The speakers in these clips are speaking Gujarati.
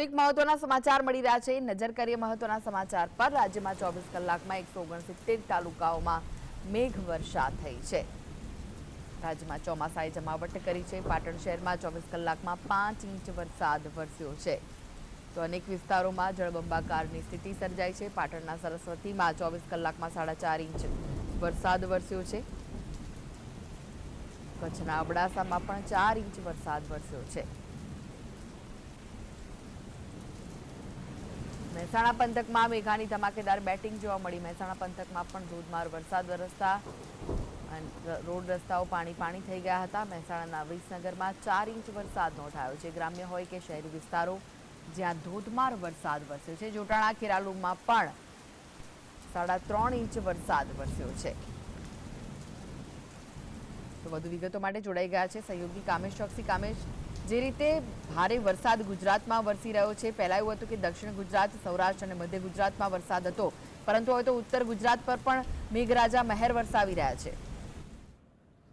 એક મહત્વના સમાચાર મળી રહ્યા છે। નજર કરીએ મહત્વના સમાચાર પર। રાજ્યમાં 24 કલાકમાં 169 તાલુકાઓમાં મેઘવર્ષા થઈ છે। રાજ્યમાં ચોમાસાએ જમાવટ કરી છે। પાટણ શહેરમાં 24 કલાકમાં 5 ઇંચ વરસાદ વરસ્યો છે। તો અનેક વિસ્તારોમાં જળબંબાકારની સ્થિતિ સર્જાઈ છે। પાટણના સરસ્વતીમાં 24 કલાકમાં 4.5 ઇંચ વરસાદ વરસ્યો છે। કચ્છના અબડાસામાં પણ 4 ઇંચ વરસાદ વરસ્યો છે। મહેસાણા પંથકમાં મેઘાની ધમાકેદાર બેટિંગ જોવા મળી। મહેસાણા પંથકમાં પણ ધોધમાર વરસાદ વરસતા રોડ રસ્તાઓ પાણી થઈ ગયા હતા। મહેસાણાના વિસનગરમાં 4 ઇંચ વરસાદ નોંધાયો છે। ગ્રામ્ય હોય કે શહેરી વિસ્તારો જ્યાં ધોધમાર વરસાદ વરસ્યો છે। જોટાણા ખેરાલુમાં પણ 3.5 ઇંચ વરસાદ વરસ્યો છે। તો વધુ વિગતો માટે જોડાઈ ગયા છે સહયોગી કામેશ ચોકસી। કામેશ, જે રીતે ભારે વરસાદ ગુજરાતમાં વરસી રહ્યો છે, પહેલા એવું હતું કે દક્ષિણ ગુજરાત, સૌરાષ્ટ્ર અને મધ્ય ગુજરાતમાં વરસાદ હતો, પરંતુ હવે તો ઉત્તર ગુજરાત પર પણ મેઘરાજા મહેર વરસાવી રહ્યા છે।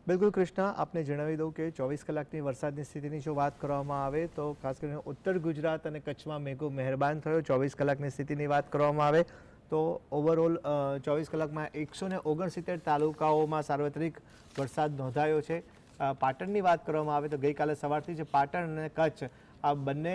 બિલકુલ કૃષ્ણા, આપને જણાવી દઉં કે 24 કલાકની વરસાદની સ્થિતિની જો વાત કરવામાં આવે તો ખાસ કરીને ઉત્તર ગુજરાત અને કચ્છમાં મેઘો મહેરબાન થયો। 24 કલાકની સ્થિતિની વાત કરવામાં આવે તો ઓવરઓલ 24 કલાકમાં 169 તાલુકાઓમાં સાર્વત્રિક વરસાદ નોંધાયો છે। પાટણની વાત કરવામાં આવે તો ગઈકાલે સવારથી જ પાટણ અને કચ્છ આ બંને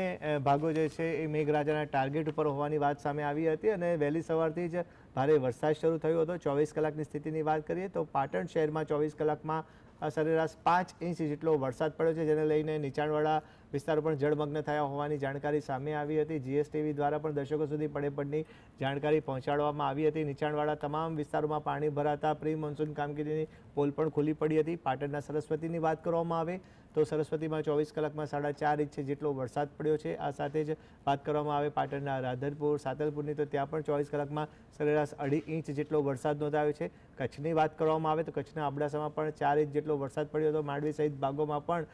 ભાગો જે છે એ મેઘરાજાના ટાર્ગેટ ઉપર હોવાની વાત સામે આવી હતી અને વહેલી સવારથી જ ભારે વરસાદ શરૂ થયો હતો। 24 કલાકની સ્થિતિની વાત કરીએ તો પાટણ શહેરમાં 24 કલાકમાં સરેરાશ 5 ઇંચ જેટલો વરસાદ પડ્યો છે, જેને લઈને નીચાણવાળા વિસ્તારો પણ જળમગ્ન થયા હોવાની જાણકારી સામે આવી હતી। જીએસટીવી દ્વારા પણ દર્શકો સુધી પડેપડની જાણકારી પહોંચાડવામાં આવી હતી। નીચાણવાળા તમામ વિસ્તારોમાં પાણી ભરાતા પ્રી મોન્સૂન કામગીરીની પોલ પણ ખુલ્લી પડી હતી। પાટણના સરસ્વતીની વાત કરવામાં આવે તો સરસ્વતીમાં 24 કલાકમાં 4.5 ઇંચ જેટલો વરસાદ પડ્યો છે। આ સાથે જ વાત કરવામાં આવે પાટણના રાધનપુર, સાતલપુરની તો ત્યાં પણ 24 કલાકમાં સરેરાશ 2.5 ઇંચ જેટલો વરસાદ નોંધાયો છે। કચ્છની વાત કરવામાં આવે તો કચ્છના અબડાસામાં પણ 4 ઇંચ જેટલો વરસાદ પડ્યો હતો। માંડવી સહિત ભાગોમાં પણ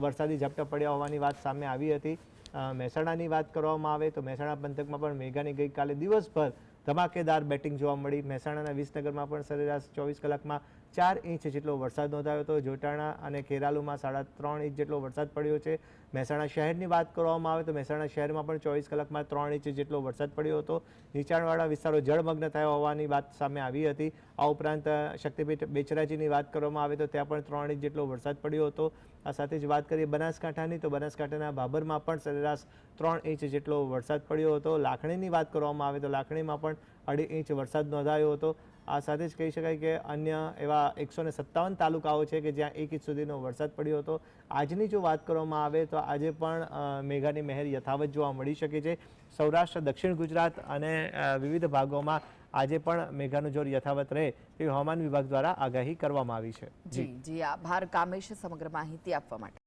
વરસાદી ઝાપટા પડ્યા હોવાની વાત સામે આવી હતી। મહેસાણાની વાત કરવામાં આવે તો મહેસાણા પંથકમાં પણ મેઘાની ગઈકાલે દિવસભર ધમાકેદાર બેટિંગ જોવા મળી। મહેસાણાના વિસનગરમાં પણ સરેરાશ 24 કલાકમાં 4 ઇંચ જેટલો વરસાદ નોંધાયો હતો। જોટાણા અને ખેરાલુમાં 3.5 ઇંચ જેટલો વરસાદ પડ્યો છે। મહેસાણા શહેરની વાત કરવામાં આવે તો મહેસાણા શહેરમાં પણ 24 કલાકમાં 3 ઇંચ જેટલો વરસાદ પડ્યો હતો। નીચાણવાળા વિસ્તારો જળમગ્ન થયા હોવાની વાત સામે આવી હતી। આ ઉપરાંત શક્તિપીઠ બેચરાજીની વાત કરવામાં આવે તો ત્યાં પણ 3 ઇંચ જેટલો વરસાદ પડ્યો હતો। આ સાથે જ વાત કરીએ બનાસકાંઠાની તો બનાસકાંઠાના બાબરમાં પણ સરેરાશ 3 ઇંચ જેટલો વરસાદ પડ્યો હતો। લાખણીની વાત કરવામાં આવે તો લાખણીમાં પણ 2.5 ઇંચ વરસાદ નોંધાયો હતો। આ સાથે જ કહી શકાય કે અન્ય એવા 157 તાલુકાઓ છે કે જ્યાં 1 ઇંચ સુધીનો વરસાદ પડ્યો હતો। આજની જો વાત કરવામાં આવે તો આજે પણ મેઘાની મહેર યથાવત જોવા મળી શકે છે। સૌરાષ્ટ્ર, દક્ષિણ ગુજરાત અને વિવિધ ભાગોમાં આજે પણ મેઘાનું જોર યથાવત રહે તેવી હવામાન વિભાગ દ્વારા આગાહી કરવામાં આવી છે। જી, આભાર કામેશ સમગ્ર માહિતી આપવા માટે।